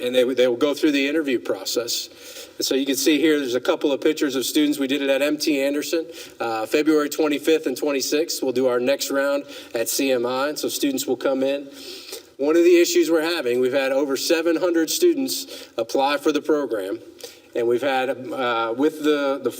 and they will go through the interview process. And so you can see here, there's a couple of pictures of students. We did it at MT Anderson, February 25th and 26th. We'll do our next round at CMI, and so students will come in. One of the issues we're having, we've had over 700 students apply for the program. And we've had, with the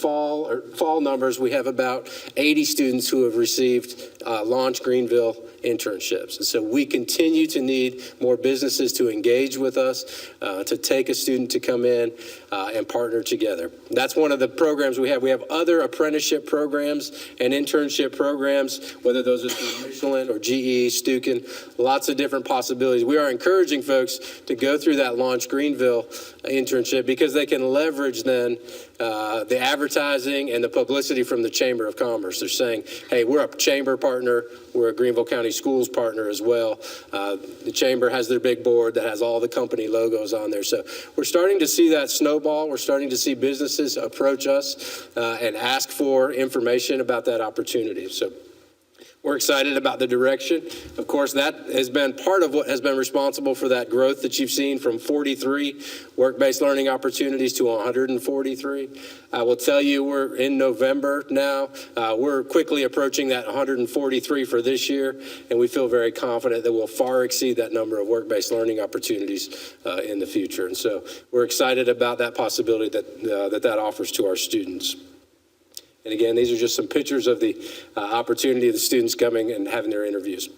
fall numbers, we have about 80 students who have received Launch Greenville internships. And so we continue to need more businesses to engage with us, to take a student to come in and partner together. That's one of the programs we have. We have other apprenticeship programs and internship programs, whether those are through Michelin or GE, Stuken, lots of different possibilities. We are encouraging folks to go through that Launch Greenville internship because they can leverage then the advertising and the publicity from the Chamber of Commerce. They're saying, hey, we're a Chamber partner, we're a Greenville County Schools partner as well. The Chamber has their big board that has all the company logos on there. So we're starting to see that snowball. We're starting to see businesses approach us and ask for information about that opportunity. So we're excited about the direction. Of course, that has been part of what has been responsible for that growth that you've seen from 43 work-based learning opportunities to 143. I will tell you, we're in November now. We're quickly approaching that 143 for this year, and we feel very confident that we'll far exceed that number of work-based learning opportunities in the future. And so we're excited about that possibility that offers to our students. And again, these are just some pictures of the opportunity of the students coming and having their interviews.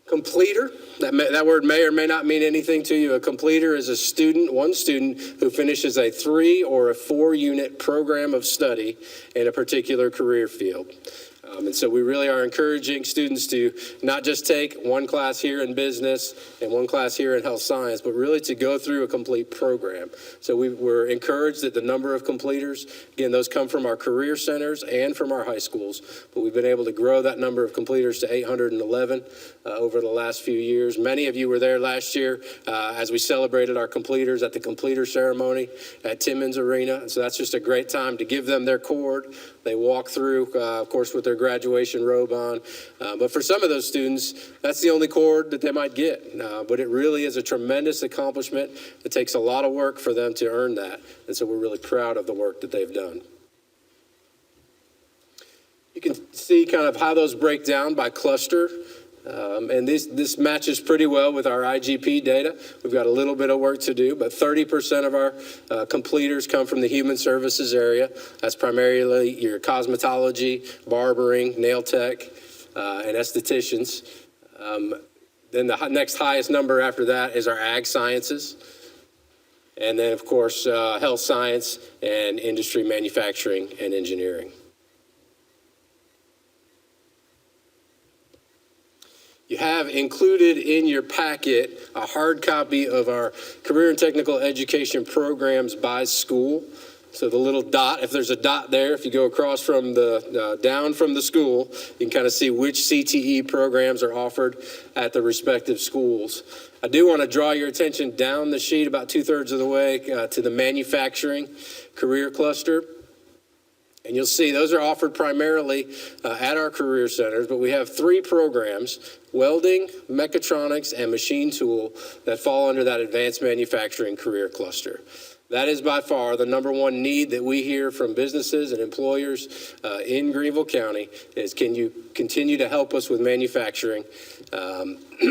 Completer, that word may or may not mean anything to you. A completer is a student, one student who finishes a 3 or a 4 unit program of study in a particular career field. And so we really are encouraging students to not just take one class here in business and one class here in health science, but really to go through a complete program. So we're encouraged that the number of completers, again, those come from our career centers and from our high schools, but we've been able to grow that number of completers to 811 over the last few years. Many of you were there last year as we celebrated our completers at the completer ceremony at Timmons Arena. And so that's just a great time to give them their cord. They walk through, of course, with their graduation robe on. But for some of those students, that's the only cord that they might get. But it really is a tremendous accomplishment. It takes a lot of work for them to earn that. And so we're really proud of the work that they've done. You can see kind of how those break down by cluster. And this matches pretty well with our IGP data. We've got a little bit of work to do, but 30% of our completers come from the human services area. That's primarily your cosmetology, barbering, nail tech, and estheticians. Then the next highest number after that is our ag sciences. And then, of course, health science and industry, manufacturing, and engineering. You have included in your packet a hard copy of our career and technical education programs by school. So the little dot, if there's a dot there, if you go across from down from the school, you can kind of see which CTE programs are offered at the respective schools. I do want to draw your attention down the sheet about 2/3 of the way to the manufacturing career cluster. And you'll see those are offered primarily at our career centers, but we have 3 programs, welding, mechatronics, and machine tool, that fall under that advanced manufacturing career cluster. That is by far the number one need that we hear from businesses and employers in Greenville County is, can you continue to help us with manufacturing,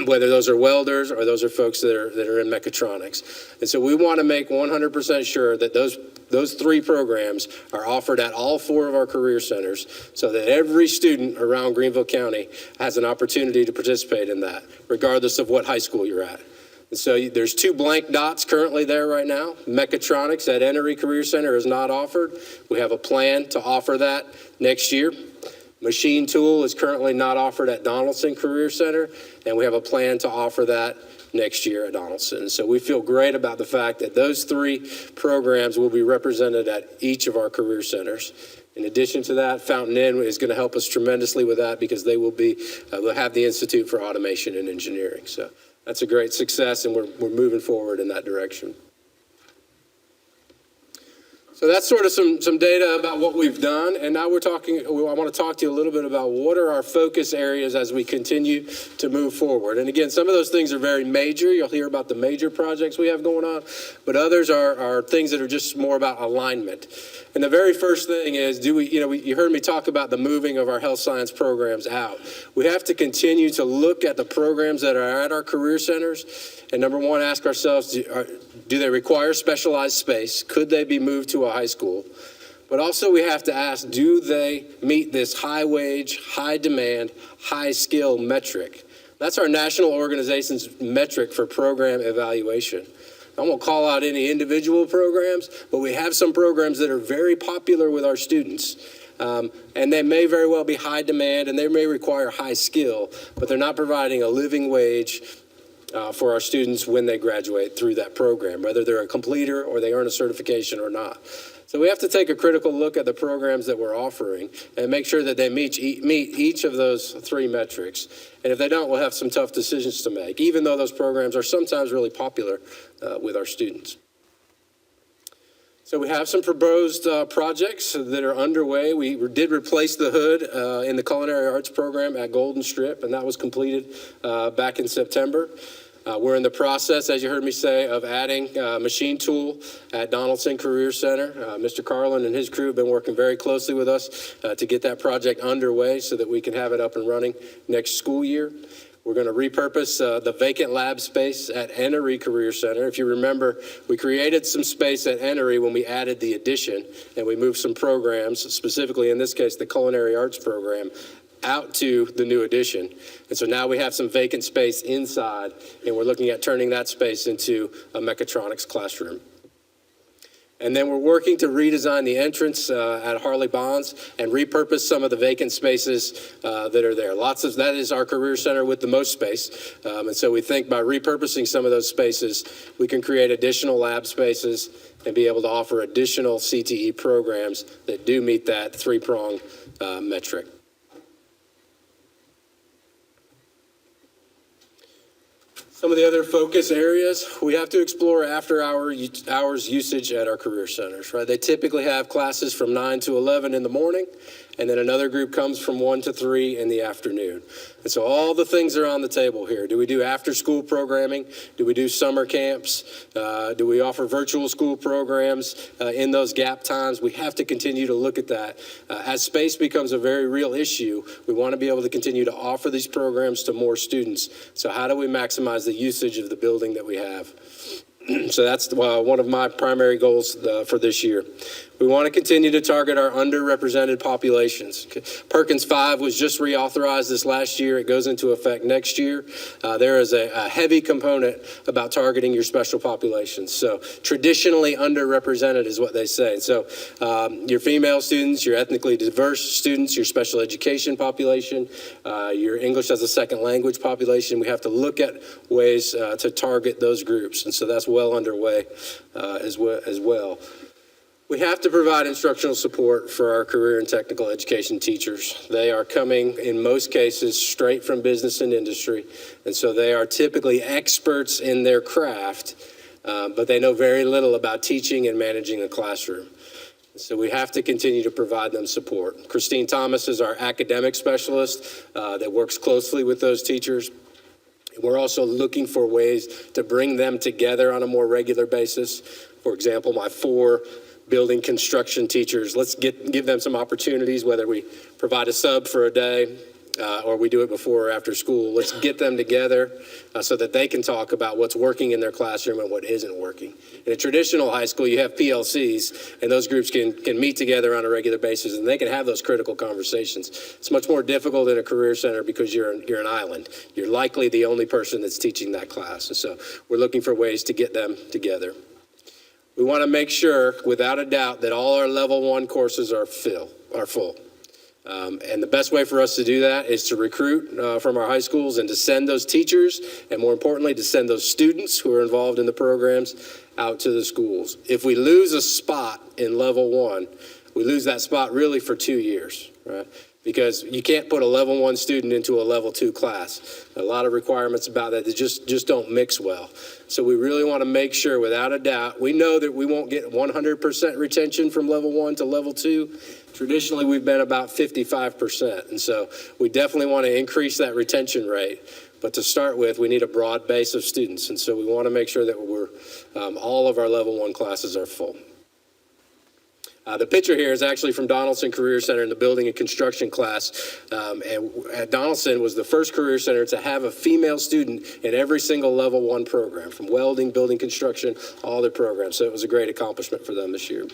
whether those are welders or those are folks that are in mechatronics. And so we want to make 100% sure that those 3 programs are offered at all 4 of our career centers so that every student around Greenville County has an opportunity to participate in that, regardless of what high school you're at. And so there's 2 blank dots currently there right now. Mechatronics at Enery Career Center is not offered. We have a plan to offer that next year. Machine tool is currently not offered at Donaldson Career Center, and we have a plan to offer that next year at Donaldson. So we feel great about the fact that those 3 programs will be represented at each of our career centers. In addition to that, Fountain Inn is going to help us tremendously with that because they will have the Institute for Automation and Engineering. So that's a great success, and we're moving forward in that direction. So that's sort of some data about what we've done. And now I want to talk to you a little bit about what are our focus areas as we continue to move forward. And again, some of those things are very major. You'll hear about the major projects we have going on, but others are things that are just more about alignment. And the very first thing is, you heard me talk about the moving of our health science programs out. We have to continue to look at the programs that are at our career centers. And number one, ask ourselves, do they require specialized space? Could they be moved to a high school? But also we have to ask, do they meet this high wage, high demand, high skill metric? That's our national organization's metric for program evaluation. I won't call out any individual programs, but we have some programs that are very popular with our students. And they may very well be high demand and they may require high skill, but they're not providing a living wage for our students when they graduate through that program, whether they're a completer or they earn a certification or not. So we have to take a critical look at the programs that we're offering and make sure that they meet each of those three metrics. And if they don't, we'll have some tough decisions to make, even though those programs are sometimes really popular with our students. So we have some proposed projects that are underway. We did replace the hood in the culinary arts program at Golden Strip, and that was completed back in September. We're in the process, as you heard me say, of adding machine tool at Donaldson Career Center. Mr. Carlin and his crew have been working very closely with us to get that project underway so that we can have it up and running next school year. We're going to repurpose the vacant lab space at Enery Career Center. If you remember, we created some space at Enery when we added the addition, and we moved some programs, specifically in this case the culinary arts program, out to the new addition. And so now we have some vacant space inside, and we're looking at turning that space into a mechatronics classroom. And then we're working to redesign the entrance at Harley Bonds and repurpose some of the vacant spaces that are there. That is our career center with the most space. And so we think by repurposing some of those spaces, we can create additional lab spaces and be able to offer additional CTE programs that do meet that three-prong metric. Some of the other focus areas, we have to explore after-hours usage at our career centers, right? They typically have classes from 9 to 11 in the morning, and then another group comes from 1 to 3 in the afternoon. And so all the things are on the table here. Do we do after-school programming? Do we do summer camps? Do we offer virtual school programs in those gap times? We have to continue to look at that. As space becomes a very real issue, we want to be able to continue to offer these programs to more students. So how do we maximize the usage of the building that we have? So that's one of my primary goals for this year. We want to continue to target our underrepresented populations. Perkins 5 was just reauthorized this last year. It goes into effect next year. There is a heavy component about targeting your special populations. So traditionally underrepresented is what they say. So your female students, your ethnically diverse students, your special education population, your English as a second language population, we have to look at ways to target those groups. And so that's well underway as well. We have to provide instructional support for our career and technical education teachers. They are coming, in most cases, straight from business and industry, and so they are typically experts in their craft, but they know very little about teaching and managing a classroom. So we have to continue to provide them support. Christine Thomas is our academic specialist that works closely with those teachers. We're also looking for ways to bring them together on a more regular basis. For example, my 4 building construction teachers, let's give them some opportunities, whether we provide a sub for a day or we do it before or after school. Let's get them together so that they can talk about what's working in their classroom and what isn't working. In a traditional high school, you have PLCs, and those groups can meet together on a regular basis, and they can have those critical conversations. It's much more difficult in a career center because you're an island. You're likely the only person that's teaching that class, and so we're looking for ways to get them together. We want to make sure, without a doubt, that all our level 1 courses are full. And the best way for us to do that is to recruit from our high schools and to send those teachers, and more importantly, to send those students who are involved in the programs out to the schools. If we lose a spot in level 1, we lose that spot really for 2 years, right? Because you can't put a level 1 student into a level 2 class. A lot of requirements about that just don't mix well. So we really want to make sure, without a doubt, we know that we won't get 100% retention from level 1 to level 2. Traditionally, we've been about 55%. And so we definitely want to increase that retention rate. But to start with, we need a broad base of students. And so we want to make sure that all of our level 1 classes are full. The picture here is actually from Donaldson Career Center in the building and construction class. And at Donaldson was the first career center to have a female student in every single level 1 program, from welding, building construction, all their programs. So it was a great accomplishment for them this year.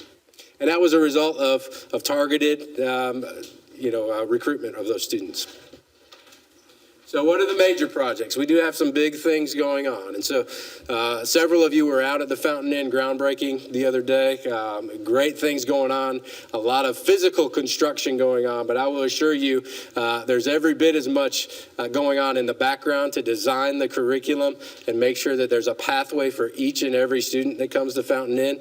And that was a result of targeted recruitment of those students. So what are the major projects? We do have some big things going on. And so several of you were out at the Fountain Inn groundbreaking the other day. Great things going on. A lot of physical construction going on. But I will assure you there's every bit as much going on in the background to design the curriculum and make sure that there's a pathway for each and every student that comes to Fountain Inn,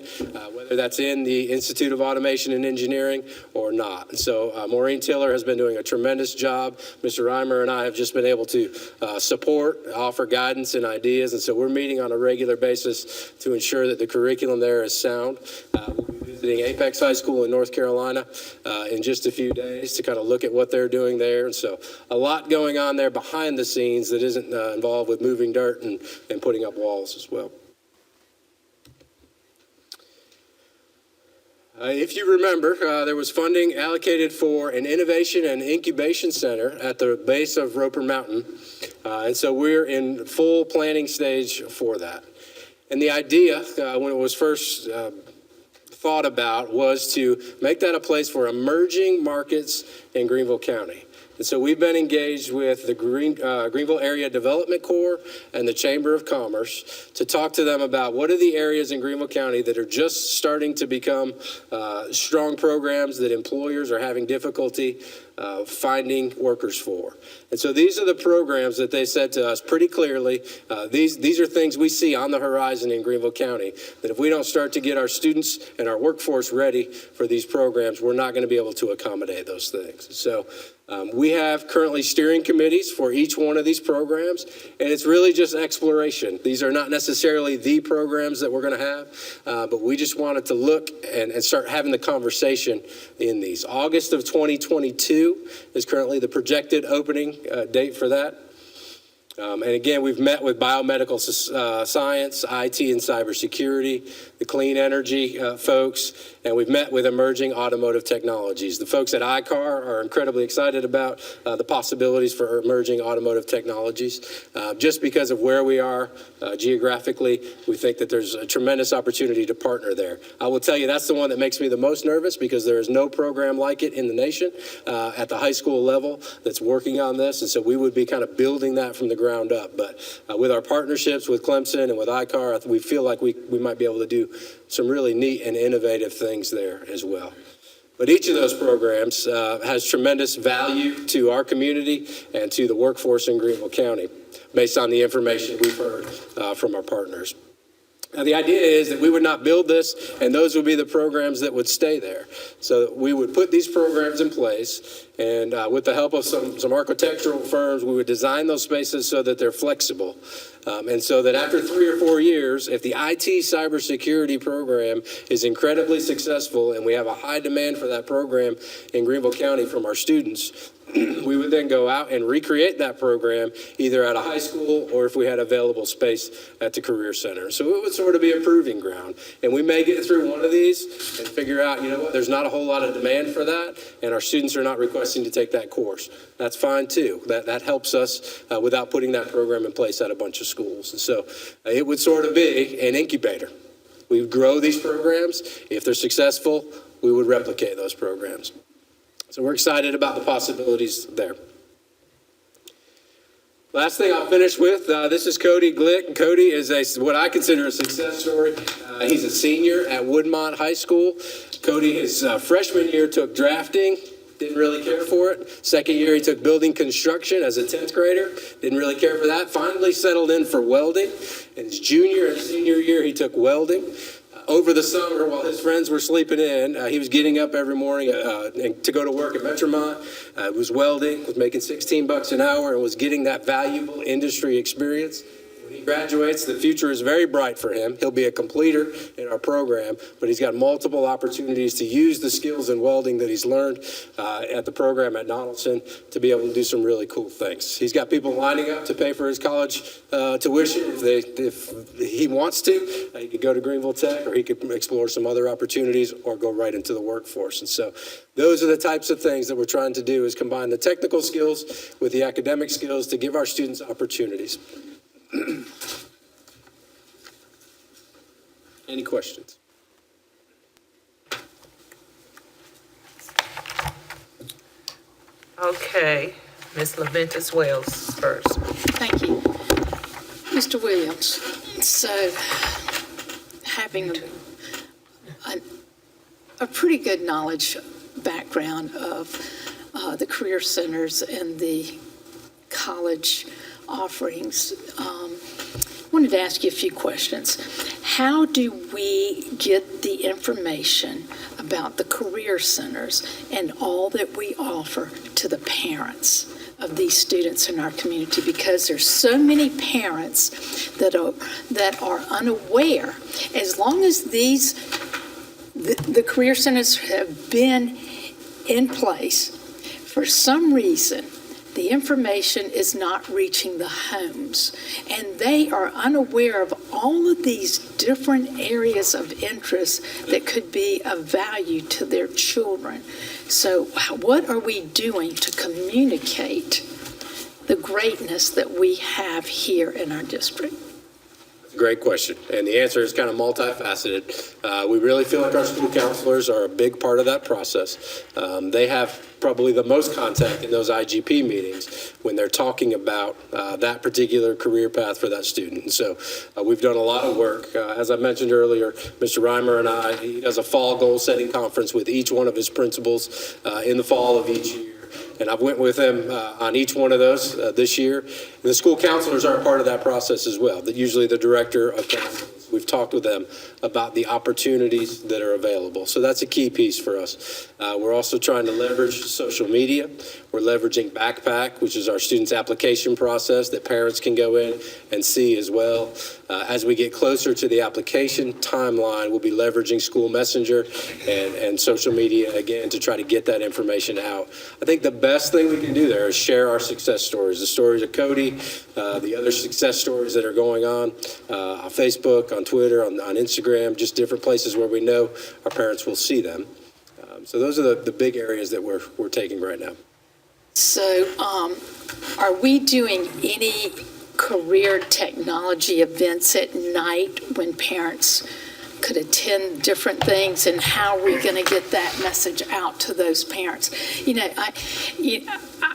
whether that's in the Institute of Automation and Engineering or not. And so Maureen Tiller has been doing a tremendous job. Mr. Reimer and I have just been able to support, offer guidance and ideas. And so we're meeting on a regular basis to ensure that the curriculum there is sound. We'll be visiting Apex High School in North Carolina in just a few days to kind of look at what they're doing there. And so a lot going on there behind the scenes that isn't involved with moving dirt and putting up walls as well. If you remember, there was funding allocated for an innovation and incubation center at the base of Roper Mountain. And so we're in full planning stage for that. And the idea, when it was first thought about, was to make that a place for emerging markets in Greenville County. And so we've been engaged with the Greenville Area Development Corps and the Chamber of Commerce to talk to them about what are the areas in Greenville County that are just starting to become strong programs that employers are having difficulty finding workers for. And so these are the programs that they said to us pretty clearly. These are things we see on the horizon in Greenville County, that if we don't start to get our students and our workforce ready for these programs, we're not going to be able to accommodate those things. So we have currently steering committees for each one of these programs, and it's really just exploration. These are not necessarily the programs that we're going to have, but we just wanted to look and start having the conversation in these. August of 2022 is currently the projected opening date for that. And again, we've met with biomedical science, IT and cybersecurity, the clean energy folks, and we've met with emerging automotive technologies. The folks at ICAR are incredibly excited about the possibilities for emerging automotive technologies. Just because of where we are geographically, we think that there's a tremendous opportunity to partner there. I will tell you that's the one that makes me the most nervous, because there is no program like it in the nation at the high school level that's working on this, and so we would be kind of building that from the ground up. But with our partnerships with Clemson and with ICAR, we feel like we might be able to do some really neat and innovative things there as well. But each of those programs has tremendous value to our community and to the workforce in Greenville County, based on the information we've heard from our partners. Now, the idea is that we would not build this, and those would be the programs that would stay there. So we would put these programs in place, and with the help of some architectural firms, we would design those spaces so that they're flexible. And so that after 3 or 4 years, if the IT cybersecurity program is incredibly successful and we have a high demand for that program in Greenville County from our students, we would then go out and recreate that program either at a high school or if we had available space at the Career Center. So it would sort of be a proving ground. And we may get through one of these and figure out, you know what, there's not a whole lot of demand for that, and our students are not requesting to take that course. That's fine too. That helps us without putting that program in place at a bunch of schools. And so it would sort of be an incubator. We would grow these programs. If they're successful, we would replicate those programs. So we're excited about the possibilities there. Last thing I'll finish with, this is Cody Glick. Cody is what I consider a success story. He's a senior at Woodmont High School. Cody, his freshman year, took drafting. Didn't really care for it. Second year, he took building construction as a 10th grader. Didn't really care for that. Finally settled in for welding. In his junior and senior year, he took welding. Over the summer, while his friends were sleeping in, he was getting up every morning to go to work at Metromont. Was welding, was making $16 an hour, and was getting that valuable industry experience. When he graduates, the future is very bright for him. He'll be a completer in our program, but he's got multiple opportunities to use the skills in welding that he's learned at the program at Donaldson to be able to do some really cool things. He's got people lining up to pay for his college tuition if he wants to. He could go to Greenville Tech, or he could explore some other opportunities, or go right into the workforce. And so those are the types of things that we're trying to do, is combine the technical skills with the academic skills to give our students opportunities. Any questions? Okay, Ms. LaVentus Wells first. Thank you. Mr. Williams, so having a pretty good knowledge background of the career centers and the college offerings, wanted to ask you a few questions. How do we get the information about the career centers and all that we offer to the parents of these students in our community? Because there's so many parents that are unaware. As long as the career centers have been in place, for some reason, the information is not reaching the homes, and they are unaware of all of these different areas of interest that could be of value to their children. So what are we doing to communicate the greatness that we have here in our district? Great question. And the answer is kind of multifaceted. We really feel like our school counselors are a big part of that process. They have probably the most contact in those IGP meetings when they're talking about that particular career path for that student. And so we've done a lot of work. As I mentioned earlier, Mr. Reimer and he does a fall goal setting conference with each one of his principals in the fall of each year. And I've went with him on each one of those this year. And the school counselors are a part of that process as well. That usually the director of counseling. We've talked with them about the opportunities that are available. So that's a key piece for us. We're also trying to leverage social media. We're leveraging Backpack, which is our students' application process that parents can go in and see as well. As we get closer to the application timeline, we'll be leveraging School Messenger and social media again to try to get that information out. I think the best thing we can do there is share our success stories, the stories of Cody, the other success stories that are going on Facebook, on Twitter, on Instagram, just different places where we know our parents will see them. So those are the big areas that we're taking right now. So are we doing any career technology events at night when parents could attend different things, and how are we going to get that message out to those parents?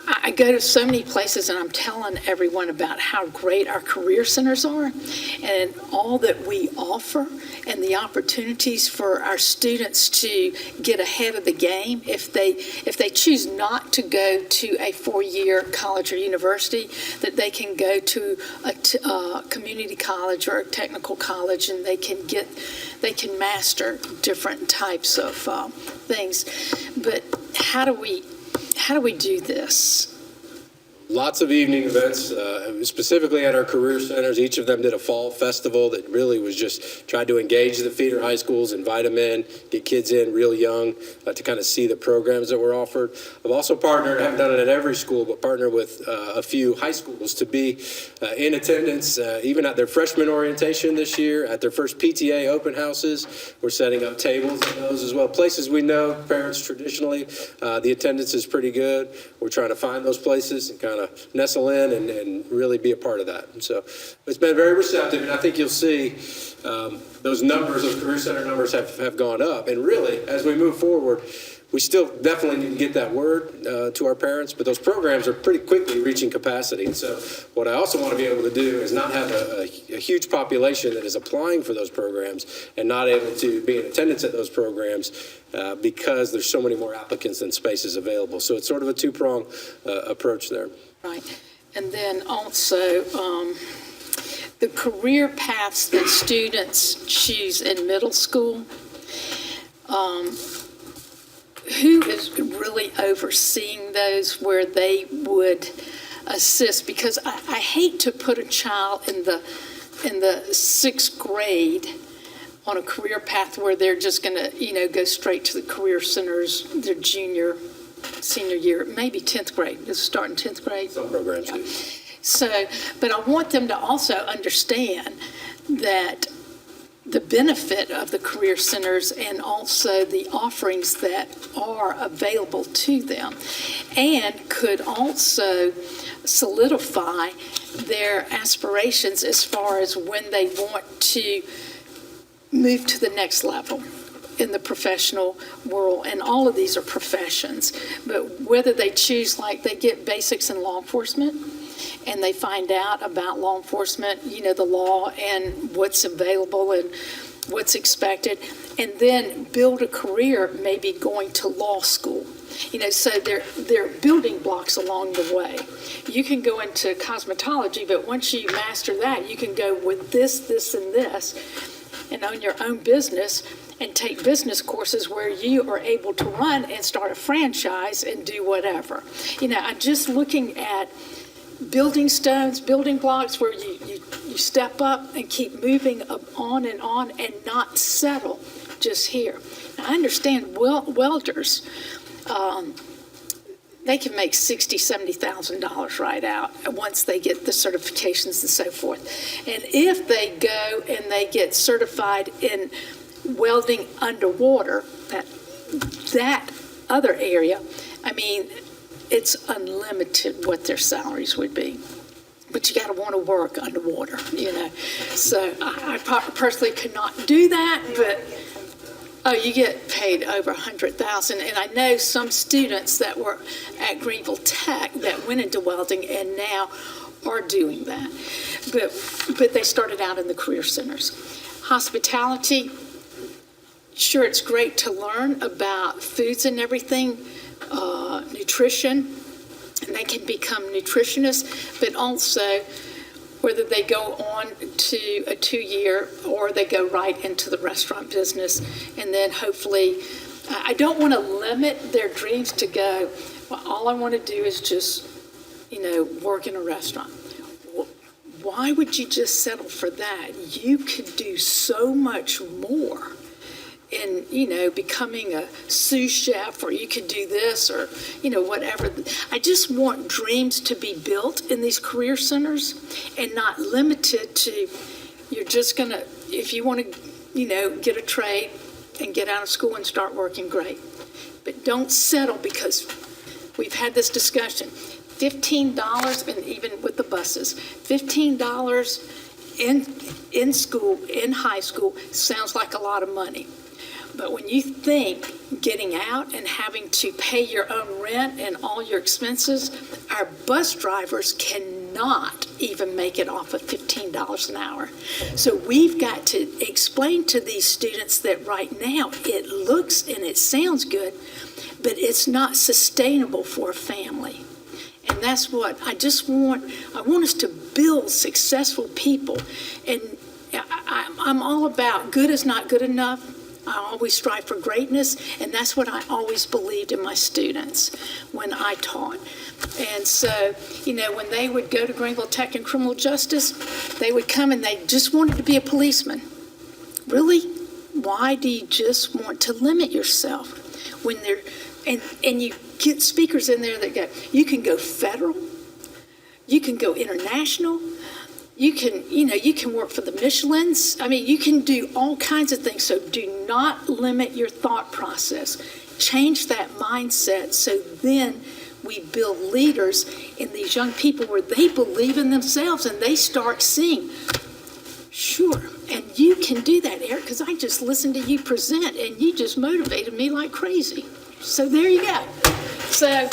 I go to so many places and I'm telling everyone about how great our career centers are and all that we offer and the opportunities for our students to get ahead of the game. If they choose not to go to a four-year college or university, that they can go to a community college or a technical college, and they can master different types of things. But how do we do this? Lots of evening events, specifically at our career centers. Each of them did a fall festival that really was just tried to engage the feeder high schools, invite them in, get kids in real young to kind of see the programs that were offered. I've also partnered, I haven't done it at every school, but partnered with a few high schools to be in attendance, even at their freshman orientation this year, at their first PTA open houses. We're setting up tables in those as well. Places we know parents traditionally, the attendance is pretty good. We're trying to find those places and kind of nestle in and really be a part of that. And so it's been very receptive, and I think you'll see those numbers, those career center numbers have gone up. And really, as we move forward, we still definitely need to get that word to our parents, but those programs are pretty quickly reaching capacity. And so what I also want to be able to do is not have a huge population that is applying for those programs and not able to be in attendance at those programs because there's so many more applicants than spaces available. So it's sort of a two-pronged approach there. Right. And then also, the career paths that students choose in middle school, who is really overseeing those where they would assist? Because I hate to put a child in the sixth grade on a career path where they're just going to, go straight to the career centers their senior year, maybe 10th grade. It's starting 10th grade. Some programs do. So, but I want them to also understand that the benefit of the career centers and also the offerings that are available to them, and could also solidify their aspirations as far as when they want to move to the next level in the professional world. And all of these are professions, but whether they choose, like they get basics in law enforcement and they find out about law enforcement, the law and what's available and what's expected, and then build a career, maybe going to law school. So they're building blocks along the way. You can go into cosmetology, but once you master that, you can go with this, this, and this, and own your own business and take business courses where you are able to run and start a franchise and do whatever. I'm just looking at building stones, building blocks where you step up and keep moving on and not settle just here. Now, I understand welders, they can make $60,000, $70,000 right out once they get the certifications and so forth. And if they go and they get certified in welding underwater, that other area, it's unlimited what their salaries would be. But you got to want to work underwater, So I personally could not do that, but you get paid over $100,000. And I know some students that were at Greenville Tech that went into welding and now are doing that. But they started out in the career centers. Hospitality, sure, it's great to learn about foods and everything, nutrition, and they can become nutritionists, but also whether they go on to a 2-year or they go right into the restaurant business. And then hopefully, I don't want to limit their dreams to go, well, all I want to do is just, work in a restaurant. Why would you just settle for that? You could do so much more in, becoming a sous chef, or you could do this, or, whatever. I just want dreams to be built in these career centers and not limited to, you're just going to, if you want to, get a trade and get out of school and start working, great. But don't settle, because we've had this discussion. $15, and even with the buses, $15 in school, in high school, sounds like a lot of money. But when you think getting out and having to pay your own rent and all your expenses, our bus drivers cannot even make it off of $15 an hour. So we've got to explain to these students that right now it looks and it sounds good, but it's not sustainable for a family. And that's what I want us to build successful people. And I'm all about good is not good enough. I always strive for greatness, and that's what I always believed in my students when I taught. And so, when they would go to Greenville Tech in criminal justice, they would come and they just wanted to be a policeman. Really? Why do you just want to limit yourself when they're, and you get speakers in there that go, you can go federal, you can go international, you can work for the Michelins. You can do all kinds of things. So do not limit your thought process. Change that mindset, so then we build leaders in these young people where they believe in themselves and they start seeing, sure, and you can do that, Eric, because I just listened to you present and you just motivated me like crazy. So there you go. So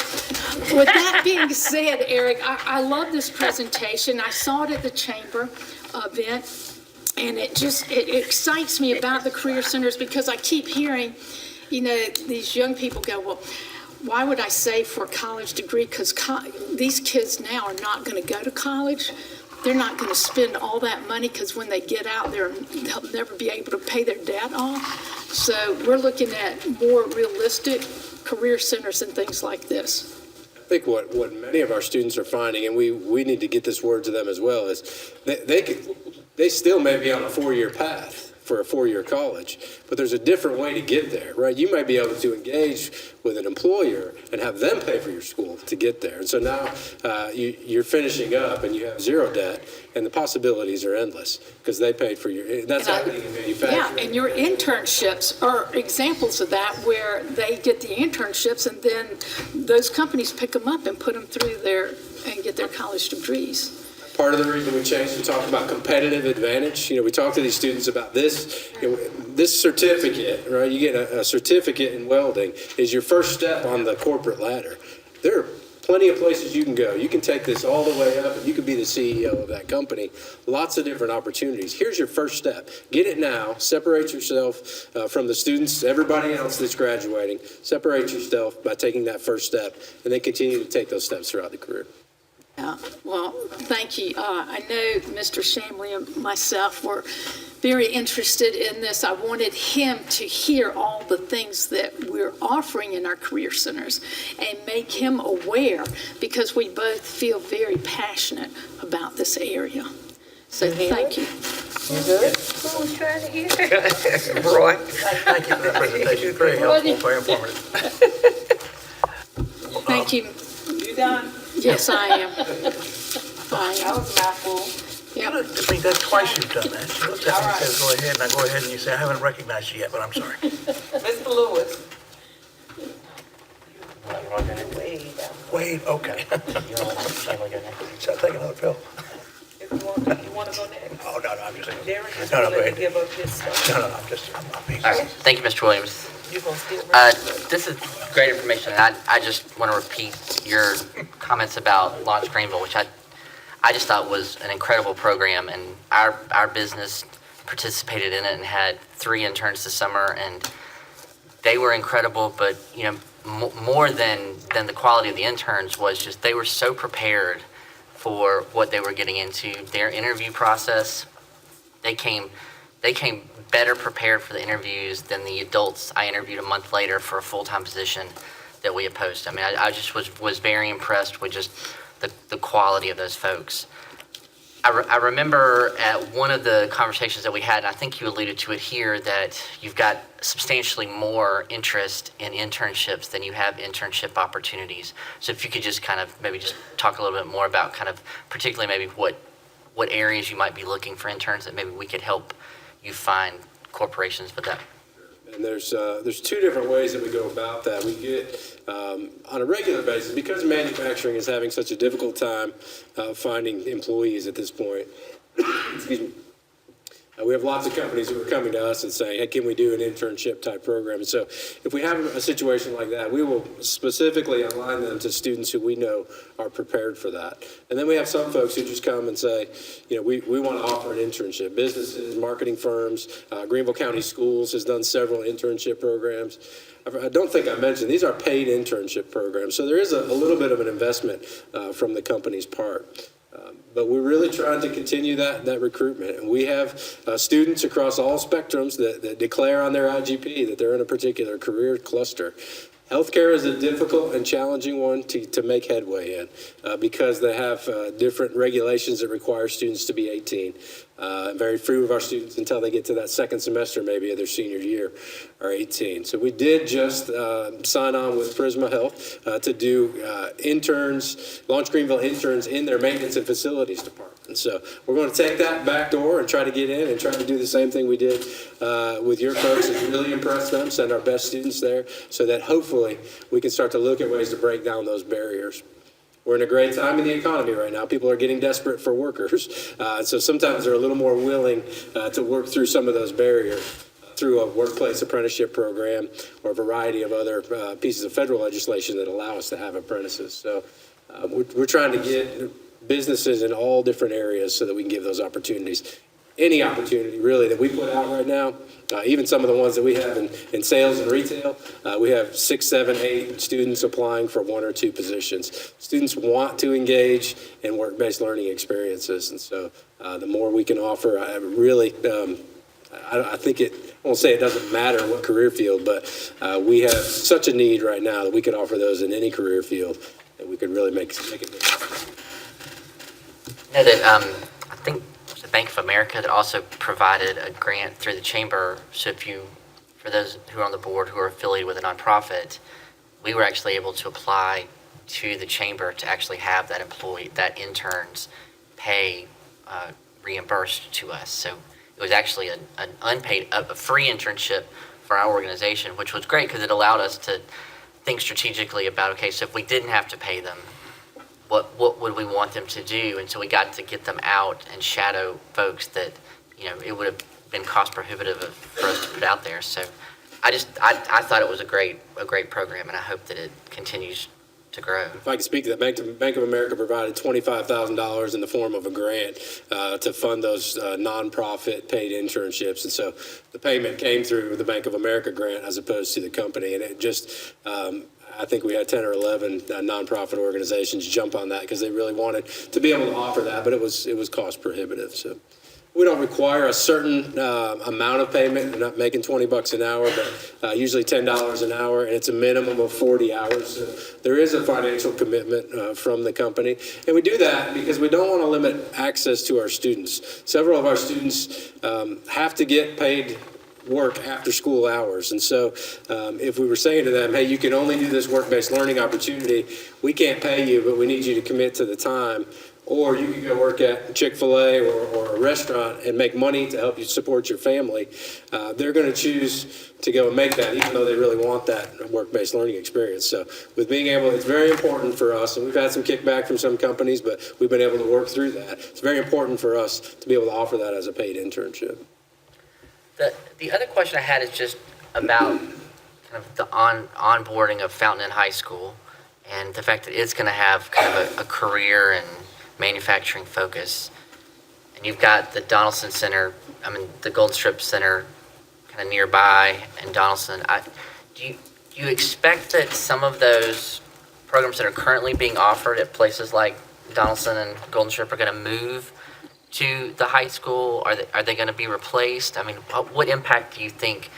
with that being said, Eric, I love this presentation. I saw it at the chamber event, and it excites me about the career centers, because I keep hearing, these young people go, well, why would I save for a college degree? Because these kids now are not going to go to college. they're not going to spend all that money because when they get out, they'll never be able to pay their debt off. So we're looking at more realistic career centers and things like this. I think what many of our students are finding, and we need to get this word to them as well, is they still may be on a 4-year path for a 4-year college, but there's a different way to get there, right? You might be able to engage with an employer and have them pay for your school to get there. And so now you're finishing up and you have zero debt, and the possibilities are endless because they paid for your, that's happening in manufacturing. Yeah, and your internships are examples of that, where they get the internships and then those companies pick them up and put them through and get their college degrees. Part of the reason we changed to talk about competitive advantage, we talk to these students about this, this certificate, right? You get a certificate in welding is your first step on the corporate ladder. There are plenty of places you can go. You can take this all the way up and you can be the CEO of that company. Lots of different opportunities. Here's your first step. Get it now. Separate yourself from the students, everybody else that's graduating. Separate yourself by taking that first step and then continue to take those steps throughout the career. Yeah, well, thank you. I know Mr. Shamley and myself were very interested in this. I wanted him to hear all the things that we're offering in our career centers and make him aware, because we both feel very passionate about this area. So thank you. You good? Who was trying to hear? Roy. Thank you for the presentation. Very helpful, very informative. Thank you. You done? Yes, I am. That was a mouthful. You looked at me, that's twice you've done that. She looked at me and says, go ahead, and I go ahead and you say, I haven't recognized you yet, but I'm sorry. Mr. Lewis. Wade, okay. So take another pill. If you want to go next. Oh, no, I'm just saying. Derek is No, going go to ahead. give up his stuff. No, I'm being All right, serious. thank you, Mr. Williams. You going to still This is great information, and I just want to repeat your comments about Launch Greenville, which I just thought was an incredible program, and our business participated in it and had 3 interns this summer, and they were incredible. But more than the quality of the interns was just they were so prepared for what they were getting into. Their interview process, they came better prepared for the interviews than the adults I interviewed a month later for a full-time position that we opposed. I mean, I just was very impressed with just the quality of those folks. I remember at one of the conversations that we had, and I think you alluded to it here, that you've got substantially more interest in internships than you have internship opportunities. So if you could just kind of maybe just talk a little bit more about kind of particularly maybe what areas you might be looking for interns that maybe we could help you find corporations for that. And there's 2 different ways that we go about that. We get on a regular basis, because manufacturing is having such a difficult time finding employees at this point. Excuse me. We have lots of companies who are coming to us and saying, hey, can we do an internship type program? And so if we have a situation like that, we will specifically align them to students who we know are prepared for that. And then we have some folks who just come and say, we want to offer an internship. Businesses, marketing firms, Greenville County Schools has done several internship programs. I don't think I mentioned, these are paid internship programs. So there is a little bit of an investment from the company's part. But we're really trying to continue that recruitment. And we have students across all spectrums that declare on their IGP that they're in a particular career cluster. Healthcare is a difficult and challenging one to make headway in because they have different regulations that require students to be 18. Very few of our students, until they get to that second semester maybe of their senior year, are 18. So we did just sign on with Prisma Health to do interns, Launch Greenville interns in their maintenance and facilities department. So we're going to take that back door and try to get in and try to do the same thing we did with your folks, is really impress them, send our best students there, so that hopefully we can start to look at ways to break down those barriers. We're in a great time in the economy right now. People are getting desperate for workers. So sometimes they're a little more willing to work through some of those barriers through a workplace apprenticeship program or a variety of other pieces of federal legislation that allow us to have apprentices. So we're trying to get businesses in all different areas so that we can give those opportunities. any opportunity really that we put out right now, even some of the ones that we have in sales and retail, we have 6, 7, 8 students applying for 1 or 2 positions. Students want to engage in work-based learning experiences, and so the more we can offer, I think I won't say it doesn't matter what career field, but we have such a need right now that we could offer those in any career field that we could really make a difference. I know that I think it was the Bank of America that also provided a grant through the chamber. So for those who are on the board who are affiliated with a nonprofit, we were actually able to apply to the chamber to actually have that intern's pay reimbursed to us. So it was actually an unpaid, a free internship for our organization, which was great because it allowed us to think strategically about, okay, so if we didn't have to pay them, what would we want them to do? And so we got to get them out and shadow folks that, it would have been cost prohibitive for us to put out there. So I thought it was a great program, and I hope that it continues to grow. If I could speak to that, Bank of America provided $25,000 in the form of a grant to fund those nonprofit paid internships. And so the payment came through the Bank of America grant as opposed to the company. And it just, I think we had 10 or 11 nonprofit organizations jump on that because they really wanted to be able to offer that, but it was cost prohibitive. So we don't require a certain amount of payment. We're not making $20 an hour, but usually $10 an hour, and it's a minimum of 40 hours. So there is a financial commitment from the company, and we do that because we don't want to limit access to our students. Several of our students have to get paid work after school hours. And so if we were saying to them, hey, you can only do this work-based learning opportunity, we can't pay you, but we need you to commit to the time, or you can go work at Chick-fil-A or a restaurant and make money to help you support your family, they're going to choose to go and make that, even though they really want that work-based learning experience. So with being able, it's very important for us, and we've had some kickback from some companies, but we've been able to work through that. It's very important for us to be able to offer that as a paid internship. The other question I had is just about kind of the onboarding of Fountain Inn High School and the fact that it's going to have kind of a career and manufacturing focus. And you've got the Donaldson Center, the Golden Strip Center kind of nearby in Donaldson. Do you expect that some of those programs that are currently being offered at places like Donaldson and Golden Strip are going to move to the high school? Are they going to be replaced? What impact do you think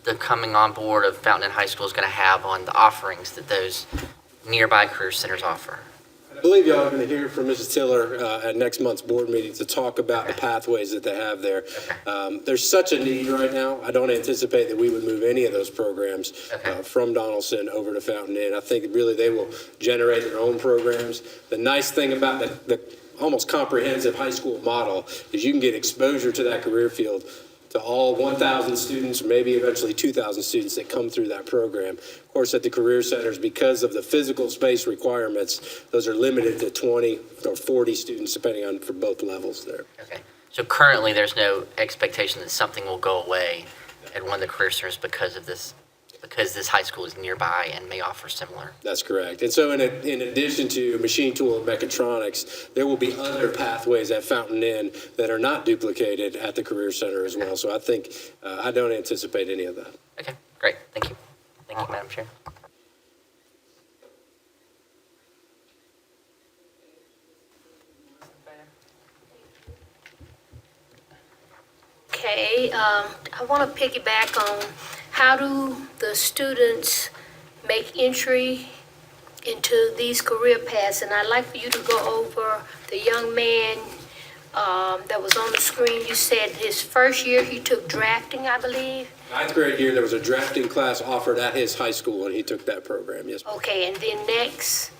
the coming on board of Fountain Inn High School is going to have on the offerings that those nearby career centers offer? I believe y'all are going to hear from Mrs. Tiller at next month's board meeting to talk about the pathways that they have there. There's such a need right now. I don't anticipate that we would move any of those programs from Donaldson over to Fountain Inn. I think really they will generate their own programs. The nice thing about the almost comprehensive high school model is you can get exposure to that career field to all 1,000 students, or maybe eventually 2,000 students that come through that program. Of course, at the career centers, because of the physical space requirements, those are limited to 20 or 40 students, depending on for both levels there. Okay. So currently, there's no expectation that something will go away at one of the career centers because this high school is nearby and may offer similar. That's correct. And so in addition to machine tool and mechatronics, there will be other pathways at Fountain Inn that are not duplicated at the Career Center as well. So I think, I don't anticipate any of that. Okay, great. Thank you. Thank you, Madam Chair. Okay, I want to piggyback on how do the students make entry into these career paths? And I'd like for you to go over the young man that was on the screen. You said his first year he took drafting, I believe. Ninth grade year, there was a drafting class offered at his high school, and he took that program, yes. Okay, and then next?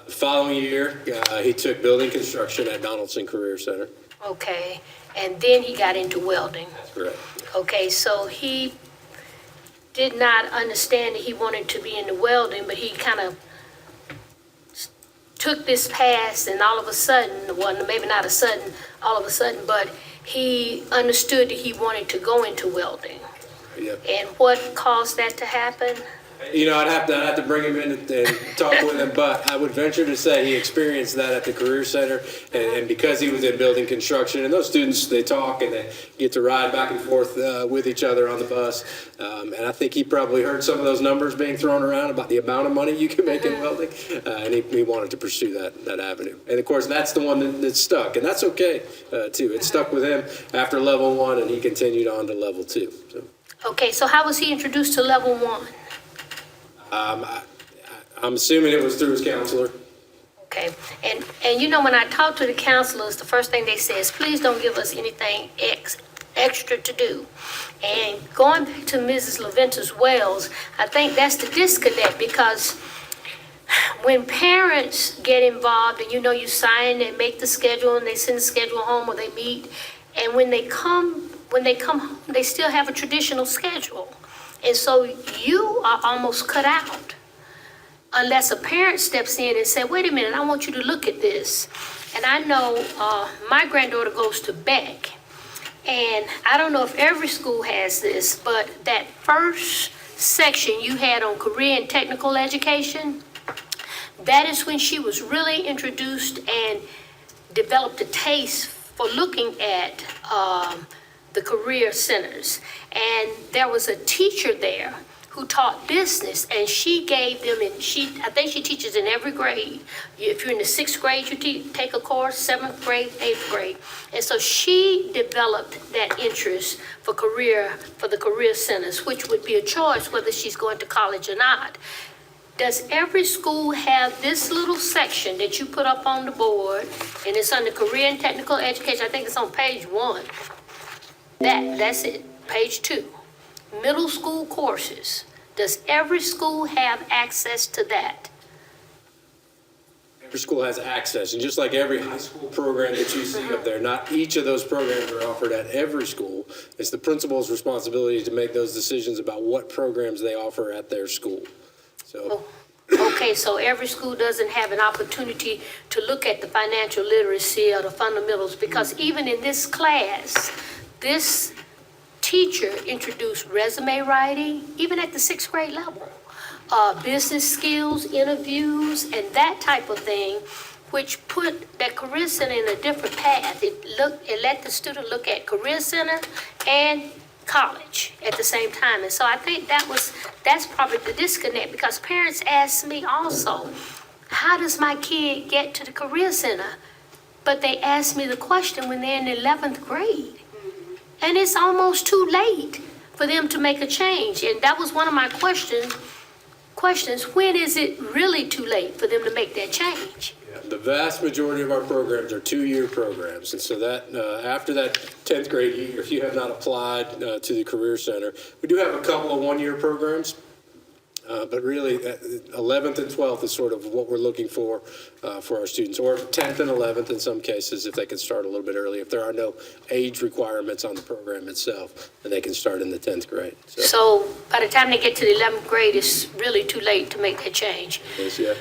The following year, he took building construction at Donaldson Career Center. Okay, and then he got into welding. That's correct. Okay, so he did not understand that he wanted to be in the welding, but he kind of took this path, and all of a sudden, well, maybe not all of a sudden, but he understood that he wanted to go into welding. Yeah. And what caused that to happen? You know, I'd have to bring him in and talk with him, but I would venture to say he experienced that at the Career Center, and because he was in building construction, and those students, they talk and they get to ride back and forth with each other on the bus, and I think he probably heard some of those numbers being thrown around about the amount of money you can make in welding, and he wanted to pursue that avenue. And of course, that's the one that stuck, and that's okay, too. It stuck with him after level 1, and he continued on to level 2. So. Okay, so how was he introduced to level 1? I'm assuming it was through his counselor. Okay, and you know, when I talk to the counselors, the first thing they say is, please don't give us anything extra to do. And going back to Mrs. LaVentus Wells, I think that's the disconnect, because when parents get involved and you sign and make the schedule and they send the schedule home or they meet, and when they come home, they still have a traditional schedule. And so you are almost cut out unless a parent steps in and says, wait a minute, I want you to look at this. And I know my granddaughter goes to Beck, and I don't know if every school has this, but that first section you had on career and technical education, that is when she was really introduced and developed a taste for looking at the career centers. And there was a teacher there who taught business, and she gave them, and I think she teaches in every grade. If you're in the 6th grade, you take a course, 7th grade, 8th grade. And so she developed that interest for the career centers, which would be a choice whether she's going to college or not. Does every school have this little section that you put up on the board, and it's under career and technical education? I think it's on page 1. That's it, page 2. Middle school courses. Does every school have access to that? Every school has access, and just like every high school program that you see up there, not each of those programs are offered at every school. It's the principal's responsibility to make those decisions about what programs they offer at their school. So. Okay, so every school doesn't have an opportunity to look at the financial literacy or the fundamentals, because even in this class, this teacher introduced resume writing, even at the 6th grade level, business skills, interviews, and that type of thing, which put that career center in a different path. It let the student look at career center and college at the same time. And so I think that's probably the disconnect, because parents ask me also, how does my kid get to the career center? But they ask me the question when they're in the 11th grade. And it's almost too late for them to make a change. And that was one of my questions. When is it really too late for them to make that change? The vast majority of our programs are 2-year programs, and so that after that 10th grade year, if you have not applied to the Career Center, we do have a couple of 1-year programs, but really 11th and 12th is sort of what we're looking for our students, or 10th and 11th in some cases, if they can start a little bit early. If there are no age requirements on the program itself, then they can start in the 10th grade. So by the time they get to the 11th grade, it's really too late to make that change. Yes, yeah.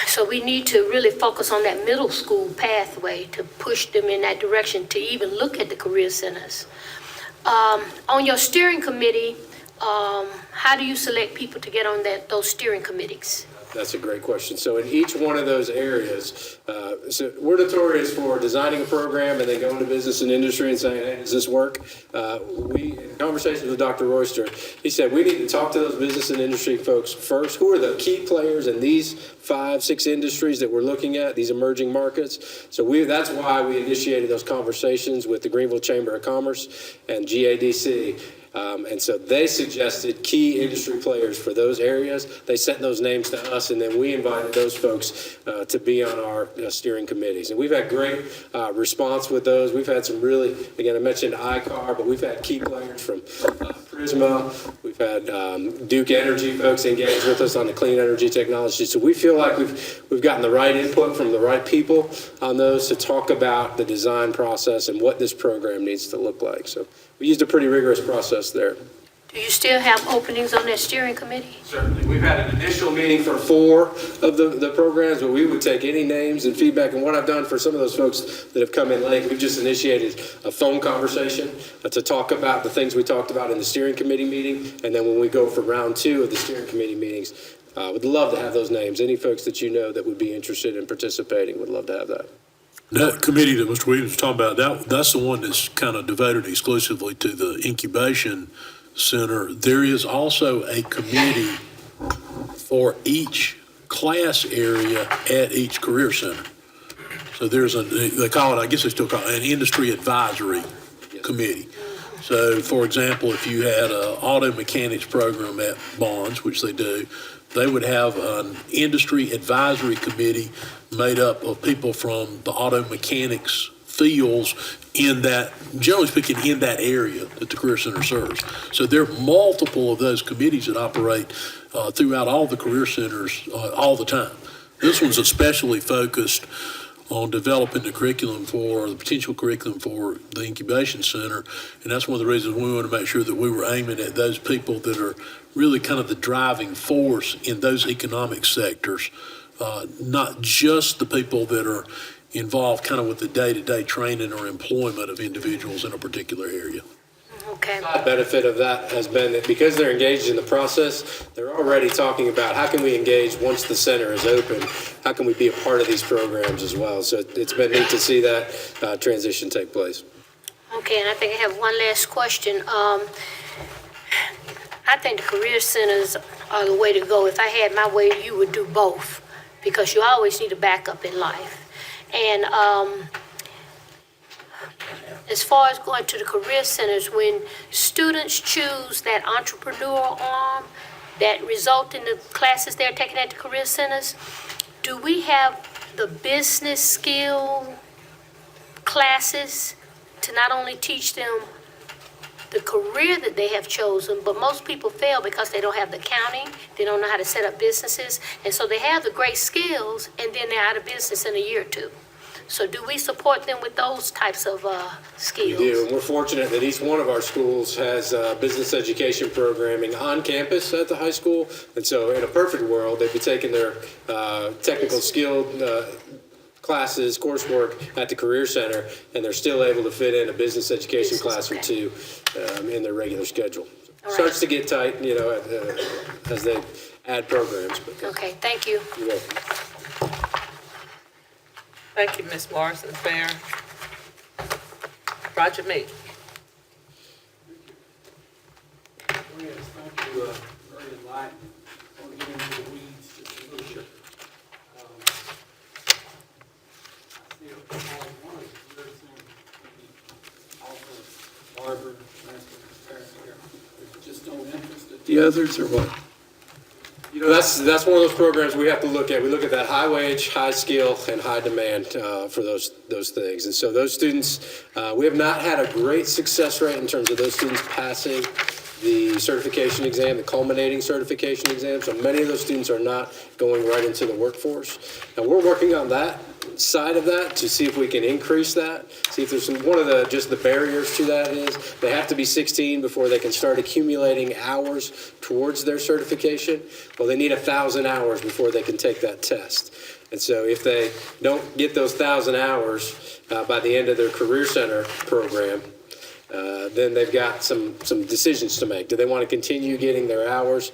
So we need to really focus on that middle school pathway to push them in that direction to even look at the career centers. On your steering committee, how do you select people to get on those steering committees? That's a great question. So in each one of those areas, so we're notorious for designing a program and then going to business and industry and saying, hey, does this work? In conversations with Dr. Royster, he said we need to talk to those business and industry folks first. Who are the key players in these 5-6 industries that we're looking at, these emerging markets? So that's why we initiated those conversations with the Greenville Chamber of Commerce and GADC. And so they suggested key industry players for those areas. They sent those names to us, and then we invited those folks to be on our steering committees. And we've had great response with those. We've had some really, again, I mentioned ICAR, but we've had key players from Prisma. We've had Duke Energy folks engaged with us on the clean energy technology. So we feel like we've gotten the right input from the right people on those to talk about the design process and what this program needs to look like. So we used a pretty rigorous process there. Do you still have openings on that steering committee? Certainly. We've had an initial meeting for 4 of the programs, but we would take any names and feedback. And what I've done for some of those folks that have come in late, we've just initiated a phone conversation to talk about the things we talked about in the steering committee meeting. And then when we go for round 2 of the steering committee meetings, would love to have those names. Any folks that you know that would be interested in participating would love to have that. That committee that Mr. Williams was talking about, that's the one that's kind of devoted exclusively to the incubation center. There is also a committee for each class area at each career center. So there's they call it, I guess they still call it an industry advisory committee. So for example, if you had an auto mechanics program at Bonds, which they do, they would have an industry advisory committee made up of people from the auto mechanics fields in that, generally speaking, in that area that the Career Center serves. So there are multiple of those committees that operate throughout all the career centers all the time. This one's especially focused on developing the curriculum for the potential curriculum for the incubation center. And that's one of the reasons we want to make sure that we were aiming at those people that are really kind of the driving force in those economic sectors, not just the people that are involved kind of with the day-to-day training or employment of individuals in a particular area. Okay. The benefit of that has been that because they're engaged in the process, they're already talking about how can we engage once the center is open, how can we be a part of these programs as well. So it's been neat to see that transition take place. Okay, and I think I have one last question. I think the career centers are the way to go. If I had my way, you would do both, because you always need a backup in life. And as far as going to the career centers, when students choose that entrepreneurial arm that result in the classes they're taking at the career centers, do we have the business skill classes to not only teach them the career that they have chosen, but most people fail because they don't have the accounting, they don't know how to set up businesses, and so they have the great skills, and then they're out of business in a year or two. So do we support them with those types of skills? We do, and we're fortunate that each one of our schools has business education programming on campus at the high school, and so in a perfect world, they'd be taking their technical skill classes, coursework at the Career Center, and they're still able to fit in a business education class or two in their regular schedule. All right. Starts to get tight, as they add programs. But, Okay, thank you. you're welcome. Thank you, Ms. Morrison Fair. Roger Meek. Yes, thank you, very enlightening. I want to get into the weeds just a little bit. I see one of the very things, also Barbara, just don't interest the others or what? That's one of those programs we have to look at. We look at that high wage, high skill, and high demand for those things. And so those students, we have not had a great success rate in terms of those students passing the certification exam, the culminating certification exam. So many of those students are not going right into the workforce. And we're working on that side of that to see if we can increase that. See if there's one of the barriers to that is they have to be 16 before they can start accumulating hours towards their certification. Well, they need 1,000 hours before they can take that test. And so if they don't get those 1,000 hours by the end of their Career Center program, then they've got some decisions to make. Do they want to continue getting their hours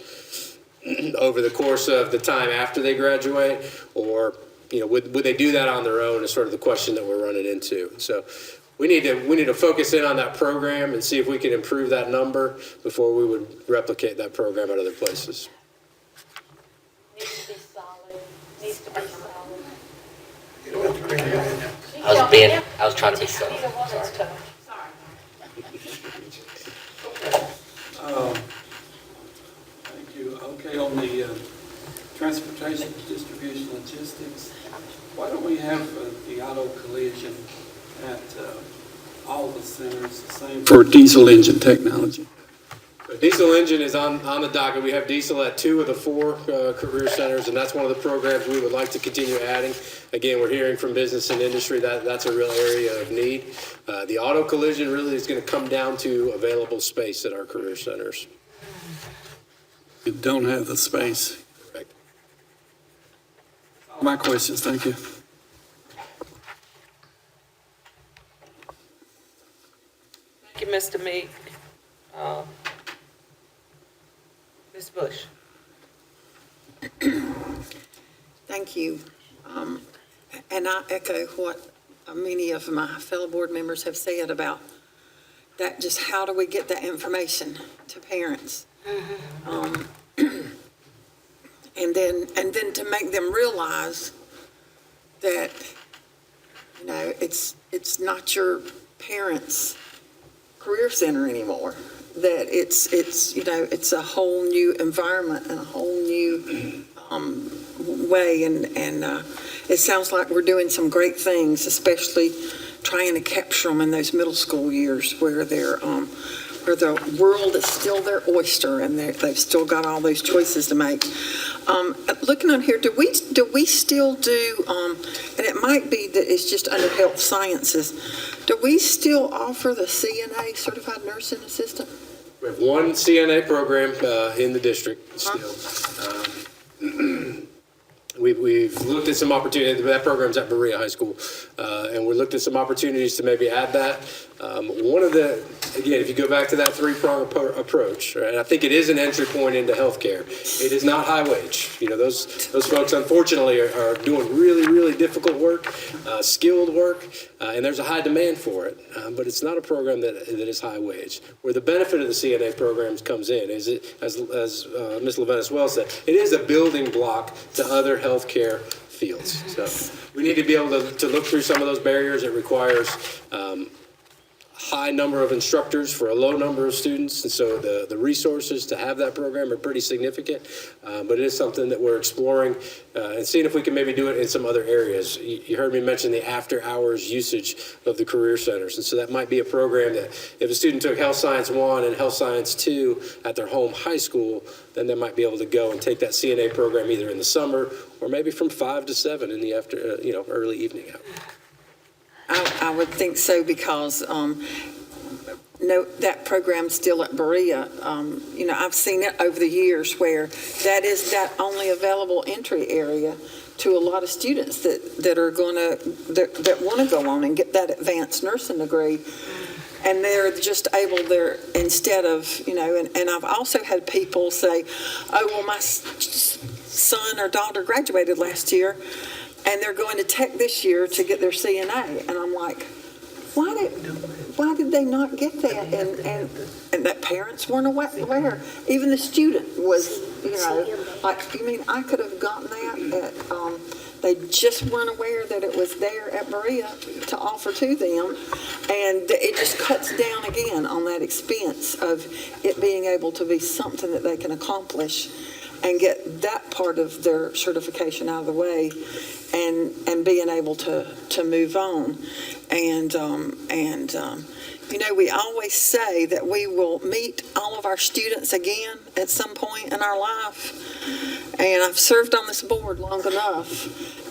over the course of the time after they graduate, or would they do that on their own is sort of the question that we're running into. So we need to focus in on that program and see if we can improve that number before we would replicate that program at other places. Needs to be solid, needs to be solid. You don't have to bring it in now. I was trying to be subtle. He's the one that's tough. Thank you. Okay, on the transportation, distribution, logistics, why don't we have the auto collision at all the centers the same for diesel engine technology? Diesel engine is on the docket. We have diesel at 2 of the 4 career centers, and that's one of the programs we would like to continue adding. Again, we're hearing from business and industry that that's a real area of need. The auto collision really is going to come down to available space at our career centers. You don't have the space. Correct. All my questions, thank you. Thank you, Mr. Meek. Ms. Bush? Thank you. And I echo what many of my fellow board members have said about that, just how do we get that information to parents? And then to make them realize that, it's not your parents' career center anymore. That it's a whole new environment and a whole new way. And it sounds like we're doing some great things, especially trying to capture them in those middle school years where where the world is still their oyster and they've still got all those choices to make. Looking on here, do we still do, and it might be that it's just under health sciences, do we still offer the CNA, Certified Nursing Assistant? We have one CNA program in the district still. We've looked at some opportunities. That program's at Berea High School, and we looked at some opportunities to maybe add that. One of the, again, if you go back to that three-prong approach, right, I think it is an entry point into healthcare. It is not high wage. Those folks, unfortunately, are doing really, really difficult work, skilled work, and there's a high demand for it. But it's not a program that is high wage. Where the benefit of the CNA programs comes in is it, as Ms. Levin as well said, it is a building block to other healthcare fields. So we need to be able to look through some of those barriers. It requires high number of instructors for a low number of students, and so the resources to have that program are pretty significant, but it is something that we're exploring and seeing if we can maybe do it in some other areas. You heard me mention the after-hours usage of the career centers, and so that might be a program that if a student took Health Science 1 and Health Science 2 at their home high school, then they might be able to go and take that CNA program either in the summer or maybe from 5 to 7 in the early evening hour. I would think so because, no, that program's still at Berea. I've seen it over the years where that is that only available entry area to a lot of students that are that want to go on and get that advanced nursing degree. And they're just able there instead of, and I've also had people say, oh, well, my son or daughter graduated last year and they're going to Tech this year to get their CNA. And I'm like, why did they not get that? And that parents weren't aware. Even the student was, like, you mean I could have gotten that they just weren't aware that it was there at Berea to offer to them. And it just cuts down again on that expense of it being able to be something that they can accomplish and get that part of their certification out of the way and being able to move on. And we always say that we will meet all of our students again at some point in our life. And I've served on this board long enough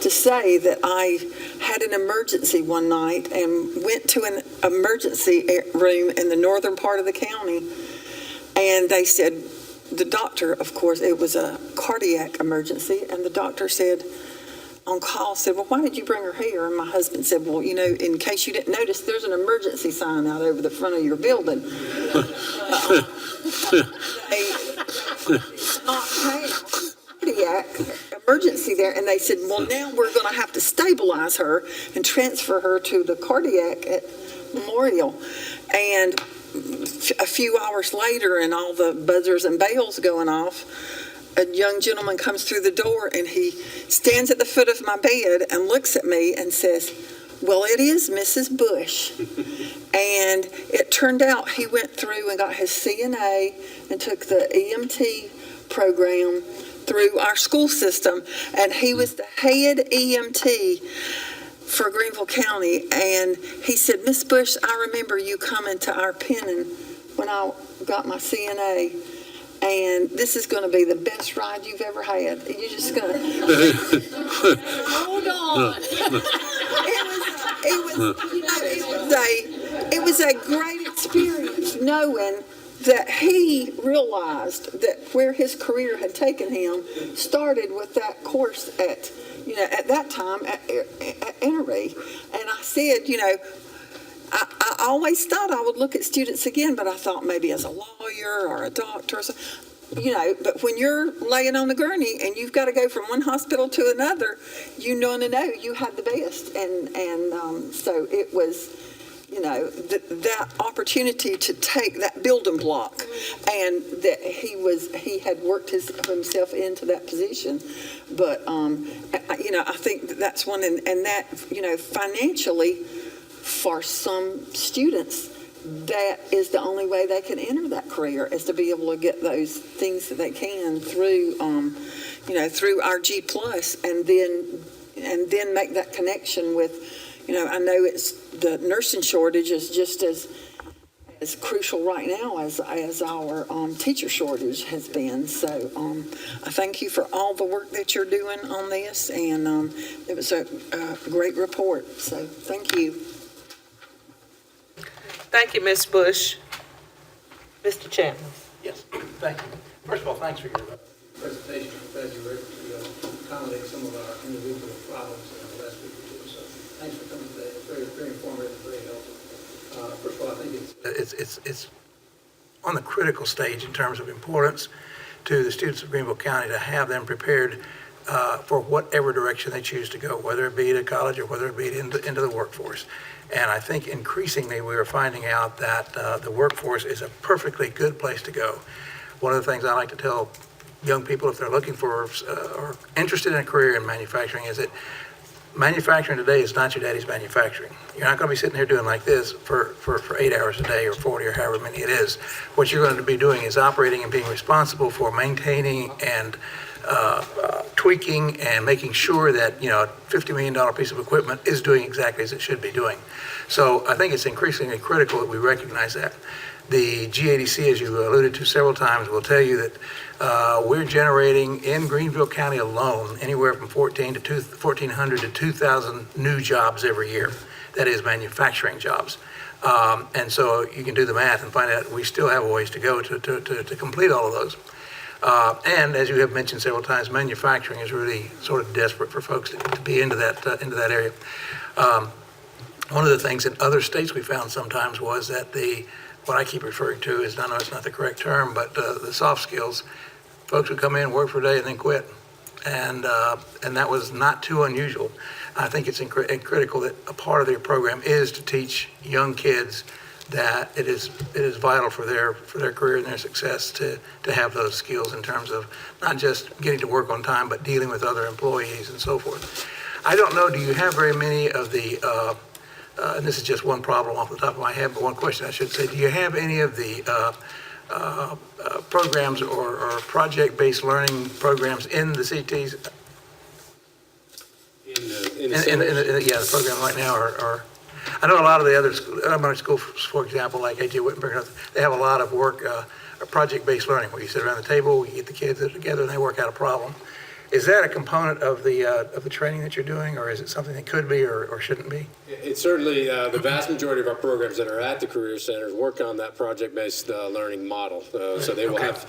to say that I had an emergency one night and went to an emergency room in the northern part of the county. And they said, the doctor, of course, it was a cardiac emergency, and the doctor said, on call, said, well, why did you bring her here? And my husband said, well, in case you didn't notice, there's an emergency sign out over the front of your building. Cardiac emergency there. And they said, well, now we're going to have to stabilize her and transfer her to the cardiac at Memorial. And a few hours later, and all the buzzers and bells going off, a young gentleman comes through the door and he stands at the foot of my bed and looks at me and says, well, it is Mrs. Bush. And it turned out he went through and got his CNA and took the EMT program through our school system. And he was the head EMT for Greenville County. And he said, Miss Bush, I remember you coming to our penning when I got my CNA. And this is going to be the best ride you've ever had. You're just going to hold on. It was a great experience knowing that he realized that where his career had taken him started with that course at that time at Emory. And I said, I always thought I would look at students again, but I thought maybe as a lawyer or a doctor, but when you're laying on the gurney and you've got to go from one hospital to another, you had the best. And so it was, that opportunity to take that building block, and that he had worked himself into that position. But, I think that's one, and that, financially, for some students, that is the only way they can enter that career, is to be able to get those things that they can through, through our G Plus, and then make that connection with, I know it's the nursing shortage is just as crucial right now as our teacher shortage has been. So I thank you for all the work that you're doing on this, and it was a great report. So thank you. Thank you, Ms. Bush. Mr. Chapman. Yes, thank you. First of all, thanks for your Presentation, Professor Rick, to accommodate some of our individual problems in the last week or two. So thanks for coming today. It's very, very informative, very helpful. First of all, I think it's on the critical stage in terms of importance to the students of Greenville County to have them prepared for whatever direction they choose to go, whether it be to college or whether it be into the workforce. And I think increasingly we are finding out that the workforce is a perfectly good place to go. One of the things I like to tell young people if they're looking for or interested in a career in manufacturing is that manufacturing today is not your daddy's manufacturing. You're not going to be sitting here doing like this for 8 hours a day or 40 or however many it is. What you're going to be doing is operating and being responsible for maintaining and tweaking and making sure that, a $50 million piece of equipment is doing exactly as it should be doing. So I think it's increasingly critical that we recognize that. The GADC, as you alluded to several times, will tell you that we're generating in Greenville County alone anywhere from 1,400 to 2,000 new jobs every year. That is manufacturing jobs. And so you can do the math and find out we still have a ways to go to complete all of those. And as you have mentioned several times, manufacturing is really sort of desperate for folks to be into that area. One of the things in other states we found sometimes was that what I keep referring to is, I know it's not the correct term, but the soft skills, folks would come in, work for a day, and then quit. And that was not too unusual. I think it's critical that a part of their program is to teach young kids that it is vital for their career and their success to have those skills in terms of not just getting to work on time, but dealing with other employees and so forth. I don't know, do you have very many of the, and this is just one problem off the top of my head, but one question I should say, do you have any of the programs or project-based learning programs in the CTs? The program right now are I know a lot of the other elementary schools, for example, like A.J. Wittenberg, they have a lot of work, project-based learning, where you sit around the table, you get the kids together, and they work out a problem. Is that a component of the training that you're doing, or is it something that could be or shouldn't be? It's certainly the vast majority of our programs that are at the Career Centers work on that project-based learning model. So they will have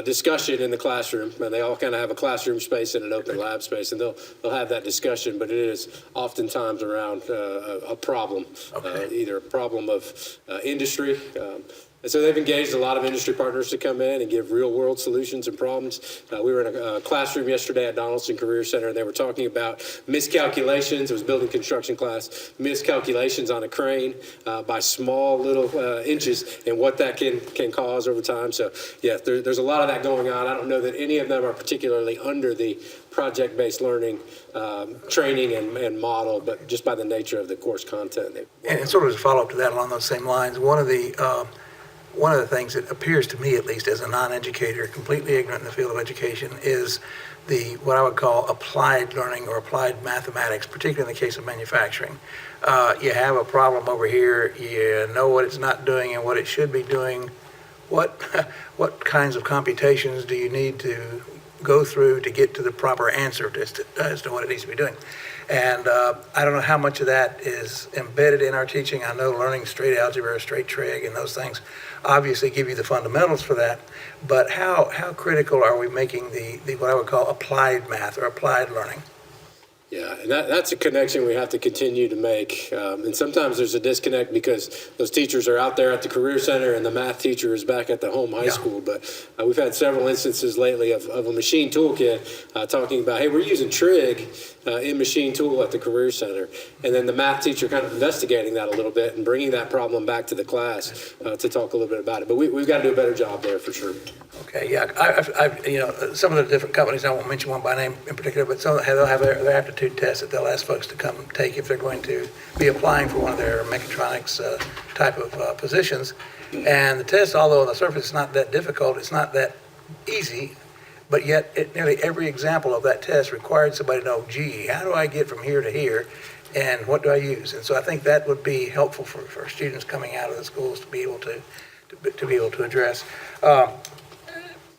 discussion in the classroom, and they all kind of have a classroom space and an open lab space, and they'll have that discussion, but it is oftentimes around a problem, either a problem of industry. And so they've engaged a lot of industry partners to come in and give real-world solutions and problems. We were in a classroom yesterday at Donaldson Career Center, and they were talking about miscalculations. It was building construction class, miscalculations on a crane by small little inches, and what that can cause over time. So, yeah, there's a lot of that going on. I don't know that any of them are particularly under the project-based learning training and model, but just by the nature of the course content. And sort of as a follow-up to that, along those same lines, one of the things that appears to me, at least as a non-educator, completely ignorant in the field of education, is what I would call applied learning or applied mathematics, particularly in the case of manufacturing. You have a problem over here, you know what it's not doing and what it should be doing. What kinds of computations do you need to go through to get to the proper answer as to what it needs to be doing. And I don't know how much of that is embedded in our teaching. I know learning straight algebra, straight trig, and those things obviously give you the fundamentals for that. But how critical are we making the what I would call applied math or applied learning? Yeah, and that's a connection we have to continue to make. And sometimes there's a disconnect because those teachers are out there at the Career Center and the math teacher is back at the home high school. But we've had several instances lately of a machine toolkit talking about, hey, we're using trig in machine tool at the Career Center. And then the math teacher kind of investigating that a little bit and bringing that problem back to the class to talk a little bit about it. But we've got to do a better job there for sure. Okay, yeah, I've some of the different companies, I won't mention one by name in particular, but some they'll have their aptitude tests that they'll ask folks to come take if they're going to be applying for one of their mechatronics type of positions. And the test, although on the surface it's not that difficult, it's not that easy, but yet nearly every example of that test required somebody to know, gee, how do I get from here to here, and what do I use? And so I think that would be helpful for students coming out of the schools to be able to address.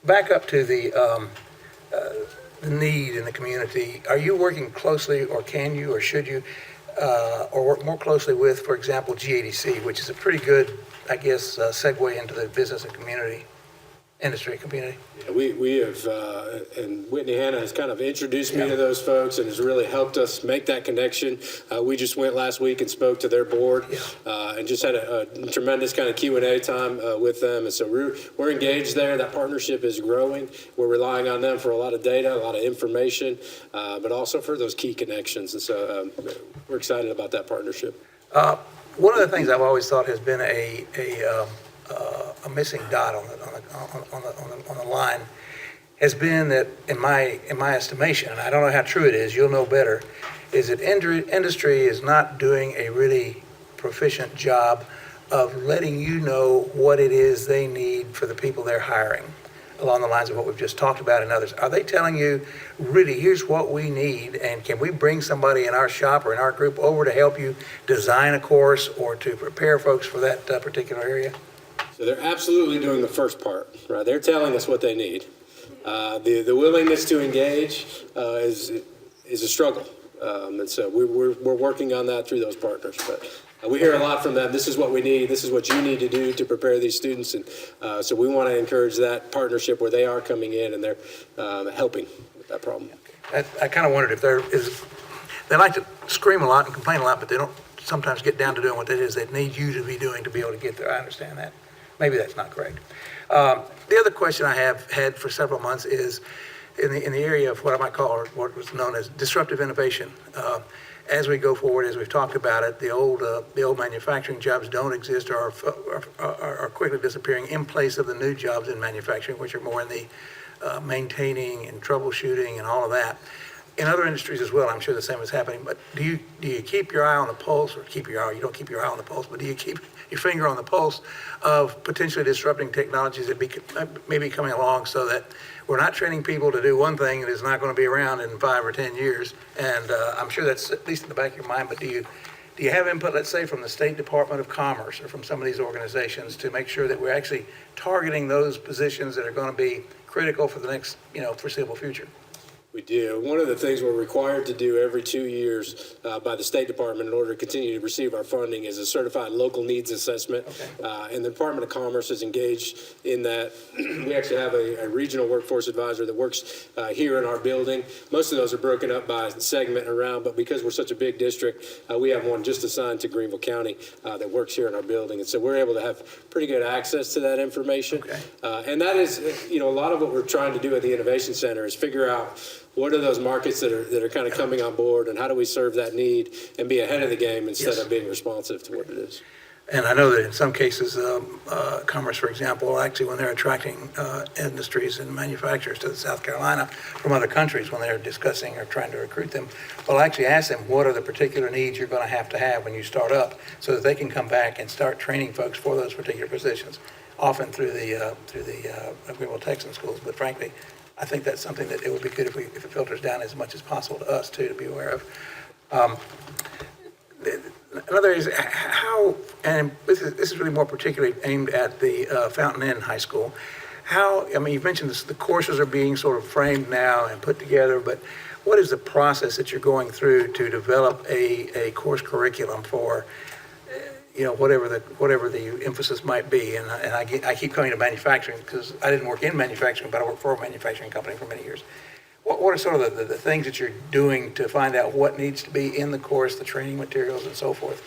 Back up to the need in the community. Are you working closely, or can you, or should you, or work more closely with, for example, GADC, which is a pretty good, I guess, segue into the business and industry community? Yeah, we have, and Whitney Hanna has kind of introduced me to those folks and has really helped us make that connection. We just went last week and spoke to their board and just had a tremendous kind of Q&A time with them. And so we're engaged there. That partnership is growing. We're relying on them for a lot of data, a lot of information, but also for those key connections. And so we're excited about that partnership. One of the things I've always thought has been a missing dot on the line has been that, in my estimation, and I don't know how true it is, you'll know better, is that industry is not doing a really proficient job of letting you know what it is they need for the people they're hiring, along the lines of what we've just talked about and others. Are they telling you, really, here's what we need, and can we bring somebody in our shop or in our group over to help you design a course or to prepare folks for that particular area? So they're absolutely doing the first part, right? They're telling us what they need. The willingness to engage is a struggle, and so we're working on that through those partners. But we hear a lot from them. This is what we need. This is what you need to do to prepare these students, and so we want to encourage that partnership where they are coming in and they're helping with that problem. I kind of wondered if they like to scream a lot and complain a lot, but they don't sometimes get down to doing what it is they need you to be doing to be able to get there. I understand that. Maybe that's not correct. The other question I have had for several months is in the area of what I might call, or what was known as disruptive innovation. As we go forward, as we've talked about it, the old manufacturing jobs don't exist or are quickly disappearing in place of the new jobs in manufacturing, which are more in the maintaining and troubleshooting and all of that. In other industries as well, I'm sure the same is happening. But do you keep your eye on the pulse, or you don't keep your eye on the pulse, but do you keep your finger on the pulse of potentially disrupting technologies that may be coming along, so that we're not training people to do one thing that is not going to be around in 5 or 10 years? And I'm sure that's at least in the back of your mind. But do you have input, let's say, from the State Department of Commerce or from some of these organizations to make sure that we're actually targeting those positions that are going to be critical for the next, foreseeable future? We do. One of the things we're required to do every 2 years by the State Department in order to continue to receive our funding is a certified local needs assessment. Okay. And the Department of Commerce is engaged in that. We actually have a regional workforce advisor that works here in our building. Most of those are broken up by segment around, but because we're such a big district, we have one just assigned to Greenville County that works here in our building. And so we're able to have pretty good access to that information. Okay. And that is, a lot of what we're trying to do at the Innovation Center is figure out what are those markets that are kind of coming on board, and how do we serve that need and be ahead of the game instead of being responsive to what it is. And I know that in some cases, Commerce, for example, actually when they're attracting industries and manufacturers to South Carolina from other countries, when they're discussing or trying to recruit them, will actually ask them what are the particular needs you're going to have when you start up, so that they can come back and start training folks for those particular positions, often through the Greenville Texan schools. But frankly, I think that's something that it would be good if it filters down as much as possible to us too, to be aware of. Another is how, and this is really more particularly aimed at the Fountain Inn High School. how, I mean, you've mentioned this, the courses are being sort of framed now and put together, but what is the process that you're going through to develop a course curriculum for, whatever the emphasis might be? And I keep coming to manufacturing because I didn't work in manufacturing, but I worked for a manufacturing company for many years. What are sort of the things that you're doing to find out what needs to be in the course, the training materials and so forth?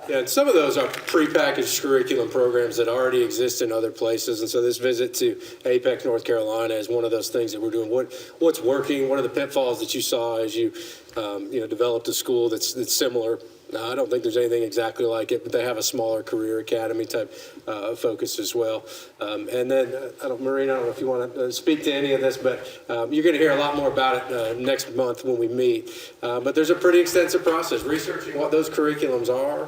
Yeah, and some of those are prepackaged curriculum programs that already exist in other places. And so this visit to Apex, North Carolina is one of those things that we're doing. What's working? What are the pitfalls that you saw as you, developed a school that's similar? I don't think there's anything exactly like it, but they have a smaller career academy type focus as well. And then, Maureen, I don't know if you want to speak to any of this, but you're going to hear a lot more about it next month when we meet. But there's a pretty extensive process, researching what those curriculums are,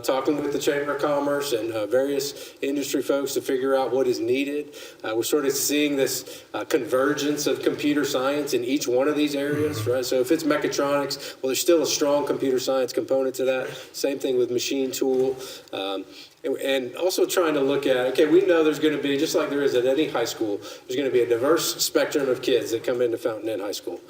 talking with the Chamber of Commerce and various industry folks to figure out what is needed. We're sort of seeing this convergence of computer science in each one of these areas, right? So if it's mechatronics, well, there's still a strong computer science component to that. Same thing with machine tool. And also trying to look at, okay, we know there's going to be, just like there is at any high school, there's going to be a diverse spectrum of kids that come into Fountain Inn High School.